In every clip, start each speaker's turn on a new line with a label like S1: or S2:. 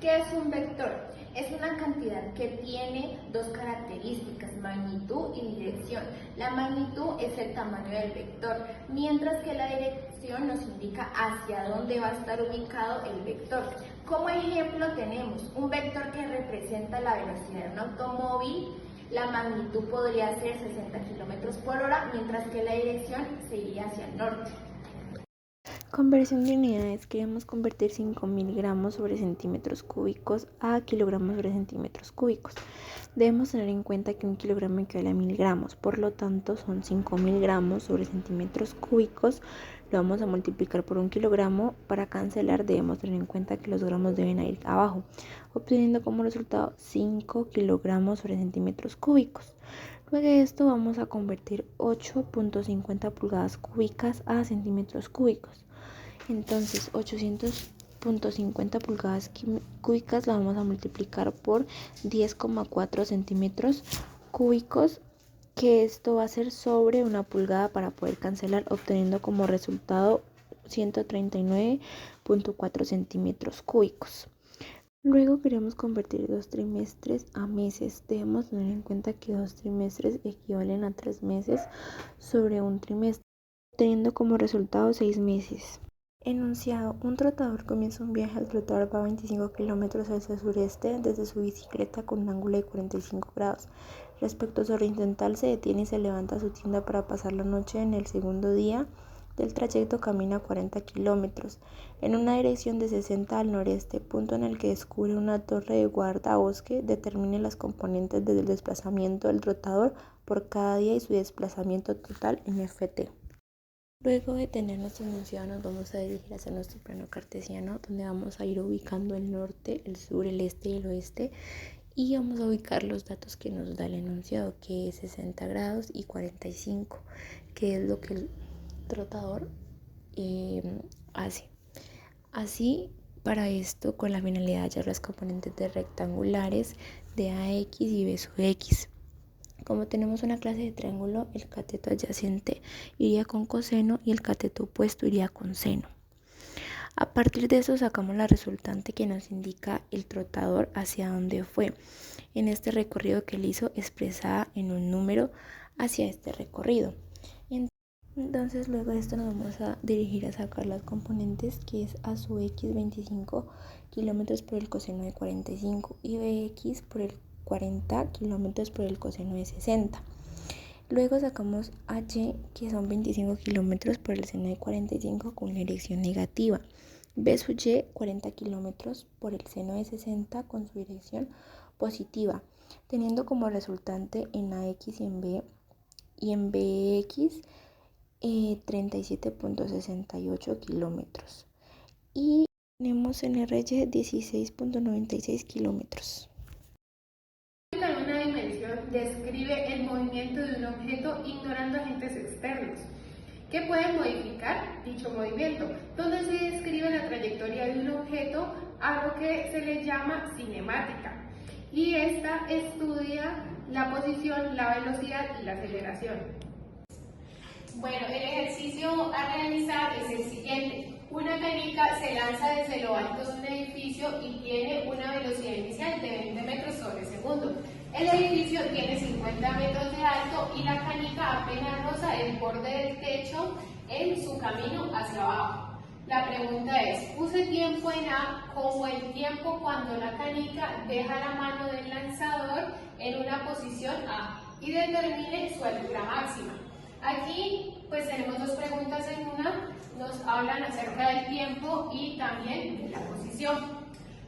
S1: ¿Qué es un vector? Es una cantidad que tiene dos características, magnitud y dirección. La magnitud es el tamaño del vector, mientras que la dirección nos indica hacia dónde va a estar ubicado el vector. Como ejemplo tenemos un vector que representa la velocidad de un automóvil. La magnitud podría ser 60 km/h, mientras que la dirección sería hacia el norte.
S2: Conversión de unidades. Queremos convertir 5.000 gramos sobre centímetros cúbicos a kilogramos sobre centímetros cúbicos. Debemos tener en cuenta que un kilogramo equivale a 1.000 gramos, por lo tanto son 5.000 gramos sobre centímetros cúbicos. Lo vamos a multiplicar por un kilogramo. Para cancelar debemos tener en cuenta que los gramos deben ir abajo, obteniendo como resultado 5 kilogramos sobre centímetros cúbicos. Luego de esto vamos a convertir 8.50 pulgadas cúbicas a centímetros cúbicos. Entonces 800.50 pulgadas cúbicas la vamos a multiplicar por 10,4 centímetros cúbicos, que esto va a ser sobre una pulgada para poder cancelar, obteniendo como resultado 139.4 centímetros cúbicos. Luego queremos convertir 2 trimestres a meses. Debemos tener en cuenta que 2 trimestres equivalen a 3 meses sobre un trimestre, teniendo como resultado 6 meses. Enunciado: un trotador comienza un viaje. El trotador va a 25 kilómetros hacia el sureste desde su bicicleta con un ángulo de 45 grados. Respecto a su horizontal, se detiene y se levanta a su tienda para pasar la noche. En el segundo día del trayecto camina 40 kilómetros en una dirección de 60 al noreste, punto en el que descubre una torre de guardabosque. Determine las componentes del desplazamiento del trotador por cada día y su desplazamiento total en FT. Luego de tener nuestro enunciado, nos vamos a dirigir hacia nuestro plano cartesiano, donde vamos a ir ubicando el norte, el sur, el este y el oeste, y vamos a ubicar los datos que nos da el enunciado, que es 60 grados y 45, que es lo que el trotador hace. Así, para esto, con la finalidad de hallar las componentes de rectangulares de AX y B sub X. Como tenemos una clase de triángulo, el cateto adyacente iría con coseno y el cateto opuesto iría con seno. A partir de eso sacamos la resultante que nos indica el trotador hacia dónde fue en este recorrido que él hizo, expresada en un número hacia este recorrido. Entonces luego de esto nos vamos a dirigir a sacar las componentes, que es a sub x 25 kilómetros por el coseno de 45 y bx por el 40 kilómetros por el coseno de 60. Luego sacamos a y, que son 25 kilómetros por el seno de 45 con la dirección negativa. B sub y, 40 kilómetros por el seno de 60 con su dirección positiva, teniendo como resultante en AX y en BX 37.68 kilómetros. Y tenemos en RY 16.96 kilómetros.
S3: Una dimensión describe el movimiento de un objeto ignorando agentes externos que pueden modificar dicho movimiento, donde se describe la trayectoria de un objeto, a lo que se le llama cinemática, y esta estudia la posición, la velocidad y la aceleración.
S4: Bueno, el ejercicio a realizar es el siguiente. Una canica se lanza desde lo alto de un edificio y tiene una velocidad inicial de 20 metros sobre segundo. El edificio tiene 50 metros de alto y la canica apenas roza el borde del techo en su camino hacia abajo. La pregunta es, use tiempo en A como el tiempo cuando la canica deja la mano del lanzador en una posición A y determine su altura máxima. Aquí pues tenemos dos preguntas en una, nos hablan acerca del tiempo y también de la posición,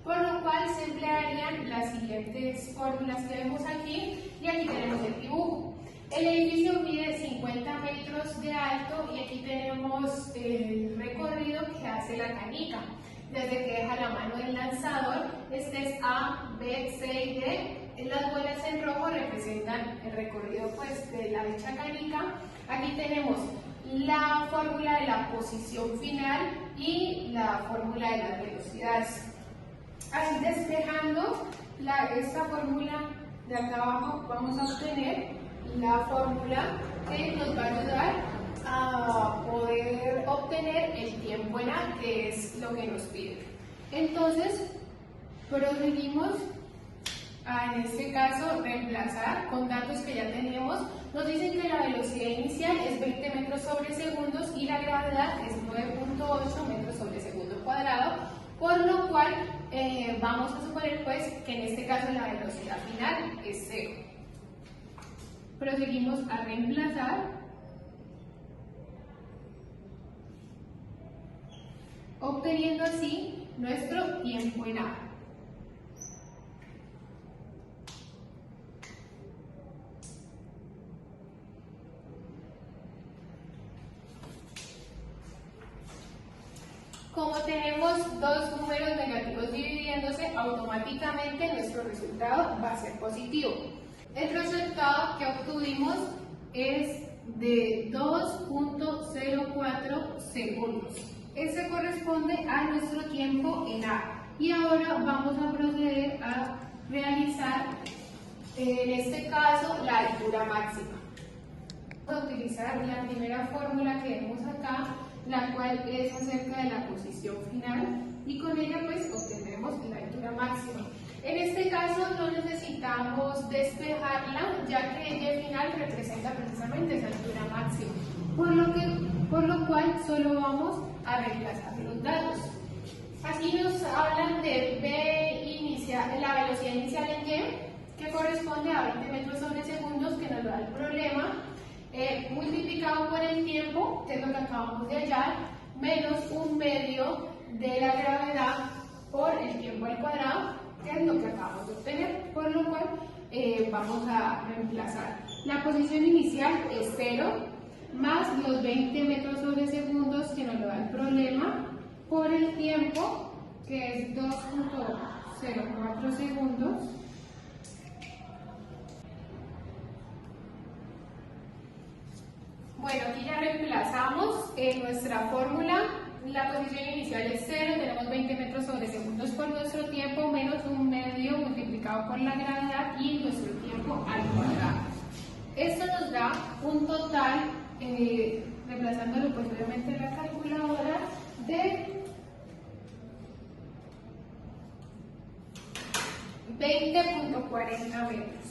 S4: por lo cual se emplearían las siguientes fórmulas que vemos aquí, y aquí tenemos el dibujo. El edificio mide 50 metros de alto y aquí tenemos el recorrido que hace la canica, desde que deja la mano del lanzador. Este es A, B, C y D. Las bolas en rojo representan el recorrido pues, de la dicha canica. Aquí tenemos la fórmula de la posición final y la fórmula de las velocidades. Así despejando esta fórmula de acá abajo, vamos a obtener la fórmula que nos va a ayudar a poder obtener el tiempo en A, que es lo que nos pide. Entonces, Proseguimos a, en este caso, reemplazar con datos que ya tenemos. Nos dicen que la velocidad inicial es 20 metros sobre segundos y la gravedad es 9.8 metros sobre segundo cuadrado, por lo cual vamos a suponer pues que en este caso la velocidad final es 0. Proseguimos a reemplazar, obteniendo así nuestro tiempo en A. Como tenemos dos números negativos dividiéndose, automáticamente nuestro resultado va a ser positivo. El resultado que obtuvimos es de 2.04 segundos. Ese corresponde a nuestro tiempo en A. Y ahora vamos a proceder a realizar, en este caso, la altura máxima. Vamos a utilizar la primera fórmula que vemos acá, la cual es acerca de la posición final, y con ella pues obtendremos la altura máxima. En este caso no necesitamos despejarla, ya que ella al final representa precisamente esa altura máxima, por lo cual solo vamos a reemplazar los datos. Aquí nos hablan de B inicial, la velocidad inicial en Y, que corresponde a 20 metros sobre segundos, que nos da el problema, multiplicado por el tiempo, que es lo que acabamos de hallar, menos un medio de la gravedad por el tiempo al cuadrado, que es lo que acabamos de obtener, por lo cual vamos a reemplazar. La posición inicial es 0, más los 20 metros sobre segundos que nos lo da el problema, por el tiempo, que es 2.04 segundos, bueno, aquí ya reemplazamos nuestra fórmula. La posición inicial es 0, tenemos 20 metros sobre segundos por nuestro tiempo, menos un medio multiplicado por la gravedad y nuestro tiempo al cuadrado. Esto nos da un total, reemplazándolo pues obviamente en la calculadora, de 20.40 metros.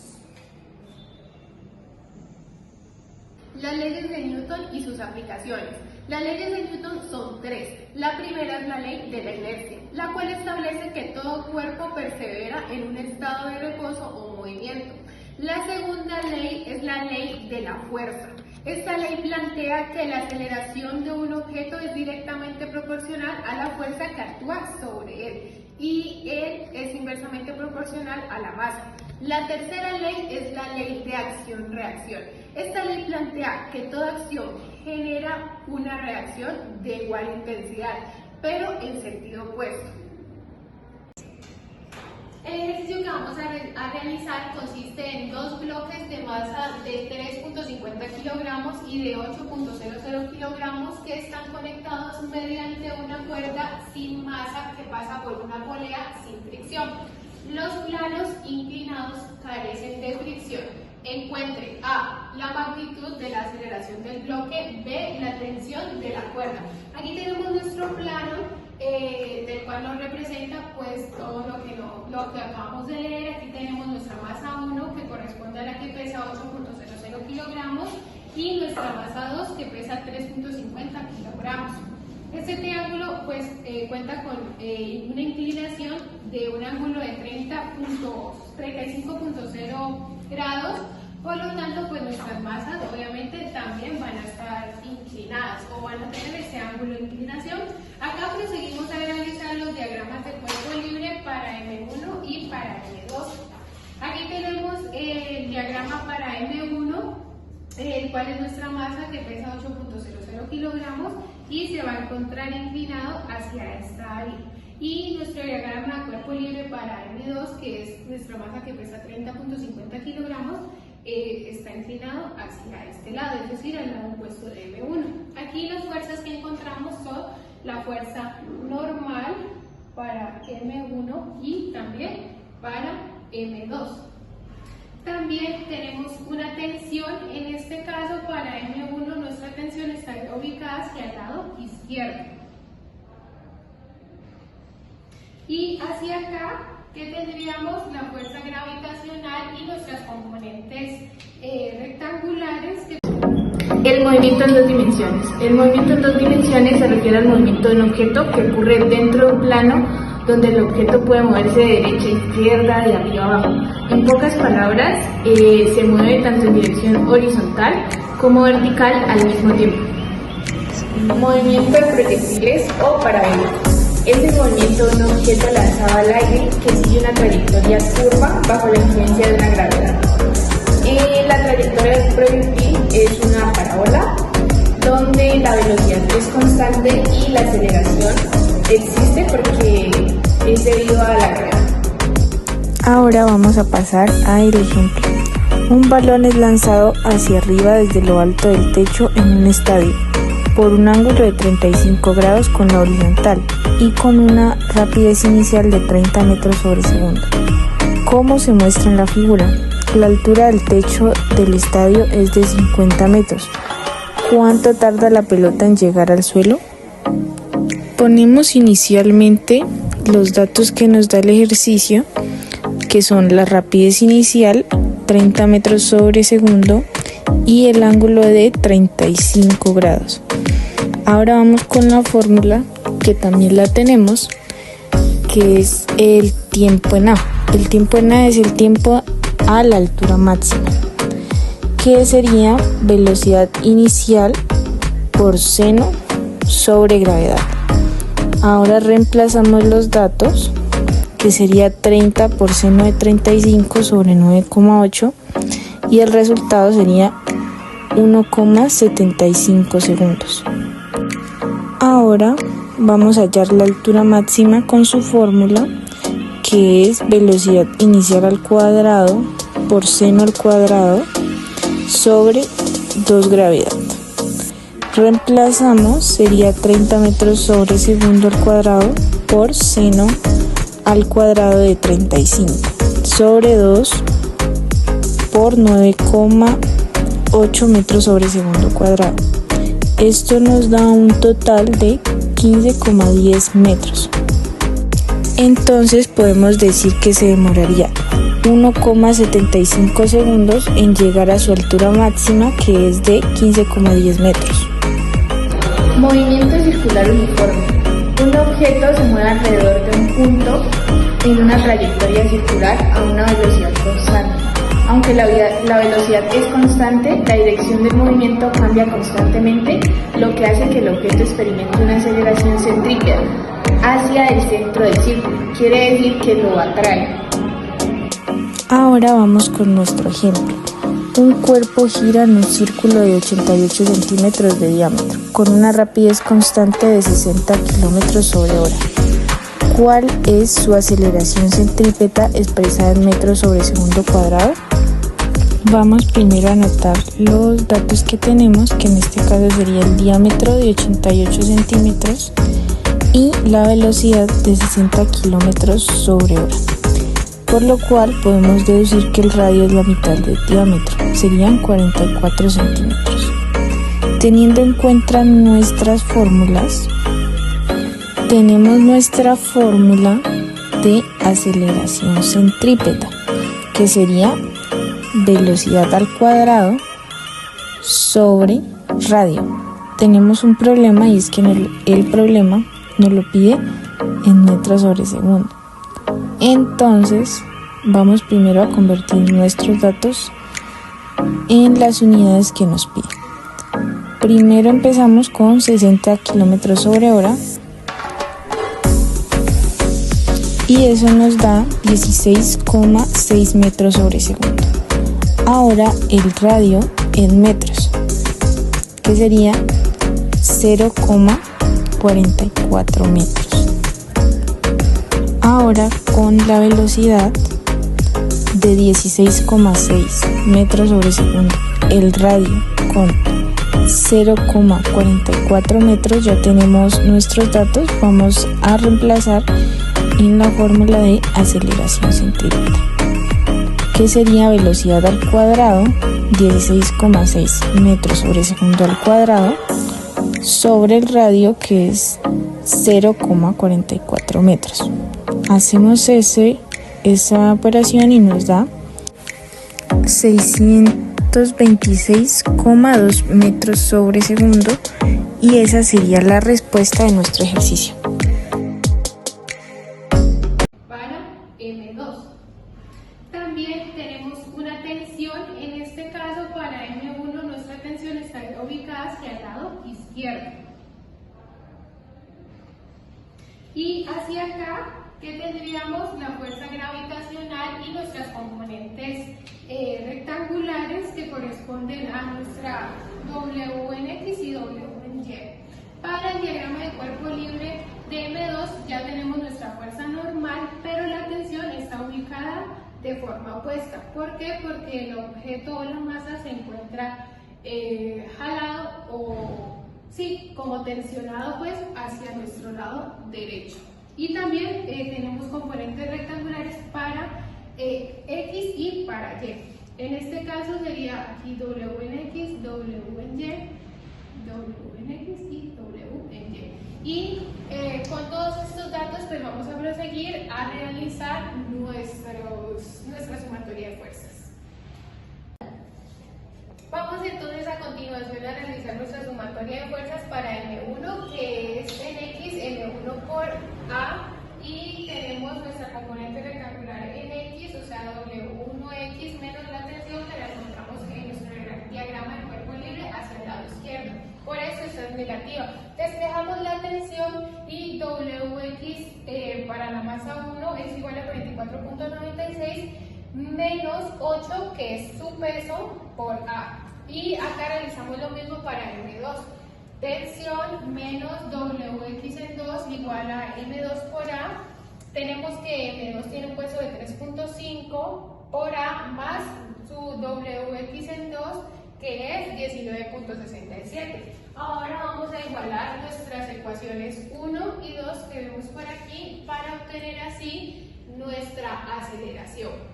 S1: Las leyes de Newton y sus aplicaciones. Las leyes de Newton son tres. La primera es la ley de la inercia, la cual establece que todo cuerpo persevera en un estado de reposo o movimiento. La segunda ley es la ley de la fuerza. Esta ley plantea que la aceleración de un objeto es directamente proporcional a la fuerza que actúa sobre él y él es inversamente proporcional a la masa. La tercera ley es la ley de acción-reacción. Esta ley plantea que toda acción genera una reacción de igual intensidad, pero en sentido opuesto.
S4: El ejercicio que vamos a realizar consiste en dos bloques de masa de 3.50 kilogramos y de 8.00 kilogramos que están conectados mediante una cuerda sin masa que pasa por una polea sin fricción. Los planos inclinados carecen de fricción. Encuentre A, la magnitud de la aceleración del bloque, B, la tensión de la cuerda. Aquí tenemos nuestro plano, del cual nos representa pues todo lo que acabamos de leer. Aquí tenemos nuestra masa 1, que corresponde a la que pesa 8.00 kilogramos, y nuestra masa 2, que pesa 3.50 kilogramos. Este triángulo pues cuenta con una inclinación de un ángulo de 35.0 grados, por lo tanto pues nuestras masas obviamente también van a estar inclinadas o van a tener ese ángulo de inclinación. Acá proseguimos a realizar los diagramas de cuerpo libre para M1 y para M2. Aquí tenemos el diagrama para M1, el cual es nuestra masa que pesa 8.00 kilogramos y se va a encontrar inclinado hacia esta área. Y nuestro diagrama de cuerpo libre para M2, que es nuestra masa que pesa 30.50 kilogramos, está inclinado hacia este lado, es decir, al lado opuesto de M1. Aquí las fuerzas que encontramos son la fuerza normal para M1 y también para M2. También tenemos una tensión, en este caso para M1 nuestra tensión está ubicada hacia el lado izquierdo. Y hacia acá que tendríamos la fuerza gravitacional y nuestras componentes rectangulares.
S5: El movimiento en dos dimensiones. El movimiento en dos dimensiones se refiere al movimiento de un objeto que ocurre dentro de un plano donde el objeto puede moverse de derecha a izquierda, de arriba a abajo. En pocas palabras, se mueve tanto en dirección horizontal como vertical al mismo tiempo. Movimiento de proyectiles o parabelos. Es el movimiento de un objeto lanzado al aire que sigue una trayectoria curva bajo la influencia de una gravedad. La trayectoria del proyectil es una parábola donde la velocidad es constante y la aceleración existe porque es debido a la gravedad.
S2: Ahora vamos a pasar al ejemplo. Un balón es lanzado hacia arriba desde lo alto del techo en un estadio por un ángulo de 35 grados con la horizontal y con una rapidez inicial de 30 metros sobre segundo. Como se muestra en la figura, la altura del techo del estadio es de 50 metros. ¿Cuánto tarda la pelota en llegar al suelo? Ponemos inicialmente los datos que nos da el ejercicio, que son la rapidez inicial, 30 metros sobre segundo, y el ángulo de 35 grados. Ahora vamos con la fórmula, que también la tenemos, que es el tiempo en A. El tiempo en A es el tiempo a la altura máxima, que sería velocidad inicial por seno sobre gravedad. Ahora reemplazamos los datos, que sería 30 por seno de 35 sobre 9,8, y el resultado sería 1,75 segundos. Ahora vamos a hallar la altura máxima con su fórmula, que es velocidad inicial al cuadrado por seno al cuadrado sobre 2 gravedad. Reemplazamos, sería 30 metros sobre segundo al cuadrado por seno al cuadrado de 35 sobre 2 por 9,8 metros sobre segundo cuadrado. Esto nos da un total de 15,10 metros. Entonces podemos decir que se demoraría 1,75 segundos en llegar a su altura máxima, que es de 15,10 metros.
S5: Movimiento circular uniforme. Un objeto se mueve alrededor de un punto en una trayectoria circular a una velocidad constante. Aunque la velocidad es constante, la dirección del movimiento cambia constantemente, lo que hace que el objeto experimente una aceleración centrípeta hacia el centro del círculo. Quiere decir que lo atrae.
S2: Ahora vamos con nuestro ejemplo. Un cuerpo gira en un círculo de 88 centímetros de diámetro, con una rapidez constante de 60 kilómetros sobre hora. ¿Cuál es su aceleración centrípeta expresada en metros sobre segundo cuadrado? Vamos primero a anotar los datos que tenemos, que en este caso sería el diámetro de 88 centímetros y la velocidad de 60 kilómetros sobre hora. Por lo cual podemos deducir que el radio es la mitad del diámetro, serían 44 centímetros. Teniendo en cuenta nuestras fórmulas, tenemos nuestra fórmula de aceleración centrípeta, que sería velocidad al cuadrado sobre radio. Tenemos un problema, y es que el problema nos lo pide en metros sobre segundo. Entonces vamos primero a convertir nuestros datos en las unidades que nos pide. Primero empezamos con 60 kilómetros sobre hora y eso nos da 16,6 metros sobre segundo. Ahora el radio en metros, que sería 0,44 metros. Ahora con la velocidad de 16,6 metros sobre segundo, el radio con 0,44 metros, ya tenemos nuestros datos. Vamos a reemplazar en la fórmula de aceleración centrípeta, que sería velocidad al cuadrado, 16,6 metros sobre segundo al cuadrado, sobre el radio, que es 0,44 metros. Hacemos ese
S6: esa operación y nos da 626,2 metros sobre segundo, y esa sería la respuesta de nuestro ejercicio.
S4: Para M2. También tenemos una tensión, en este caso para M1 nuestra tensión está ubicada hacia el lado izquierdo. Y hacia acá, que tendríamos la fuerza gravitacional y nuestras componentes rectangulares que corresponden a nuestra W en X y W en Y. Para el diagrama de cuerpo libre de M2 ya tenemos nuestra fuerza normal, pero la tensión está ubicada de forma opuesta. ¿Por qué? Porque el objeto o la masa se encuentra jalado o sí, como tensionado pues hacia nuestro lado derecho. Y también tenemos componentes rectangulares para X y para Y. En este caso sería aquí W en X, W en Y, W en X y W en Y. Y con todos estos datos pues vamos a proseguir a realizar nuestra sumatoria de fuerzas. Vamos entonces a continuación a realizar nuestra sumatoria de fuerzas para M1, que es en X, M1 por A, y tenemos nuestra componente rectangular en X, o sea W1X menos la tensión que la encontramos en nuestro diagrama de cuerpo libre hacia el lado izquierdo. Por eso esta es negativa. Despejamos la tensión y WX para la masa 1 es igual a 44.96 menos 8, que es su peso, por A. Y acá realizamos lo mismo para M2. Tensión menos WX en 2 igual a M2 por A. Tenemos que M2 tiene un peso de 3.5 por A más su WX en 2, que es 19.67. Ahora vamos a igualar nuestras ecuaciones 1 y 2 que vemos por aquí para obtener así nuestra aceleración.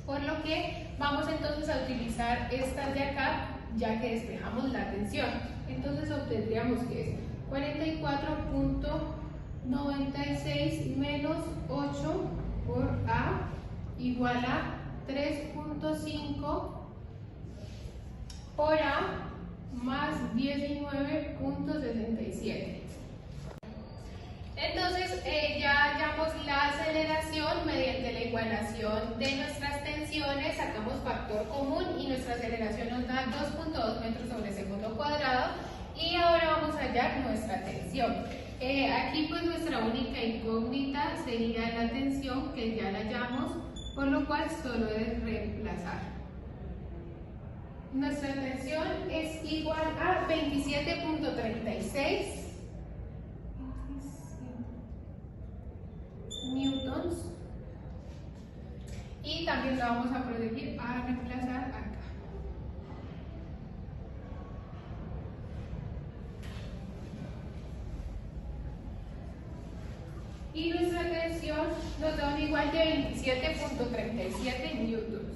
S4: Por lo que vamos entonces a utilizar estas de acá, ya que despejamos la tensión. Entonces obtendríamos que es 44.96 menos 8 por A igual a 3.5 por A más 19.67. Entonces ya hallamos la aceleración mediante la igualación de nuestras tensiones, sacamos factor común y nuestra aceleración nos da 2.2 metros sobre segundo cuadrado. Y ahora vamos a hallar nuestra tensión. Aquí pues nuestra única incógnita sería la tensión, que ya la hallamos, por lo cual solo es reemplazar. Nuestra tensión es igual a 27.36 newtons, y también la vamos a proseguir a reemplazar acá. Y nuestra tensión nos da un igual de 27.37 newtons.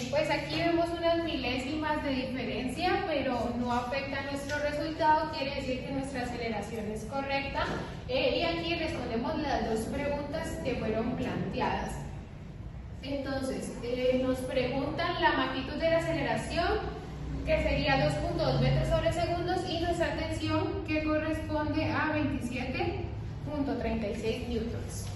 S4: Pues aquí vemos unas milésimas de diferencia, pero no afecta a nuestro resultado, quiere decir que nuestra aceleración es correcta. Y aquí respondemos las dos preguntas que fueron planteadas. Entonces, nos preguntan la magnitud de la aceleración, que sería 2.2 metros sobre segundos, y nuestra tensión, que corresponde a 27.36 newtons.